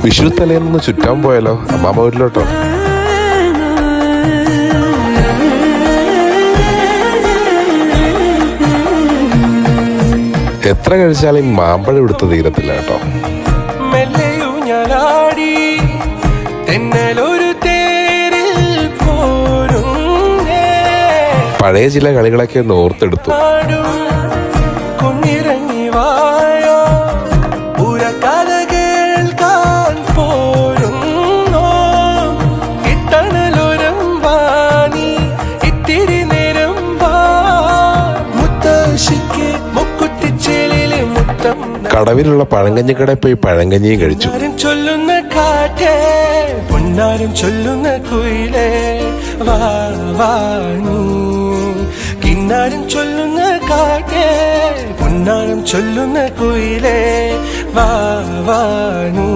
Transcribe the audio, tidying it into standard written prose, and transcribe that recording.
വിഷു തലേന്നൊന്ന് ചുറ്റാൻ പോയാലോ അമ്മാമ്മ വീട്ടിലോട്ടോ? എത്ര കഴിച്ചാലും മാമ്പഴം എടുത്ത് തീരത്തില്ല കേട്ടോ. പഴയ ചില കളികളൊക്കെ ഒന്ന് ഓർത്തെടുത്തു. കടവിലുള്ള പഴങ്കഞ്ഞിക്കടയിൽ പോയി പഴങ്കഞ്ഞിയും കഴിച്ചു. ചൊല്ലുന്ന കാറ്റേ പൊന്നാരം ചൊല്ലുന്ന കുയിലേ വാ വാ നീ. കിന്നാരം ചൊല്ലുന്ന കാറ്റേ പൊന്നാരം ചൊല്ലുന്ന കുയിലേ വാ വാ നീ.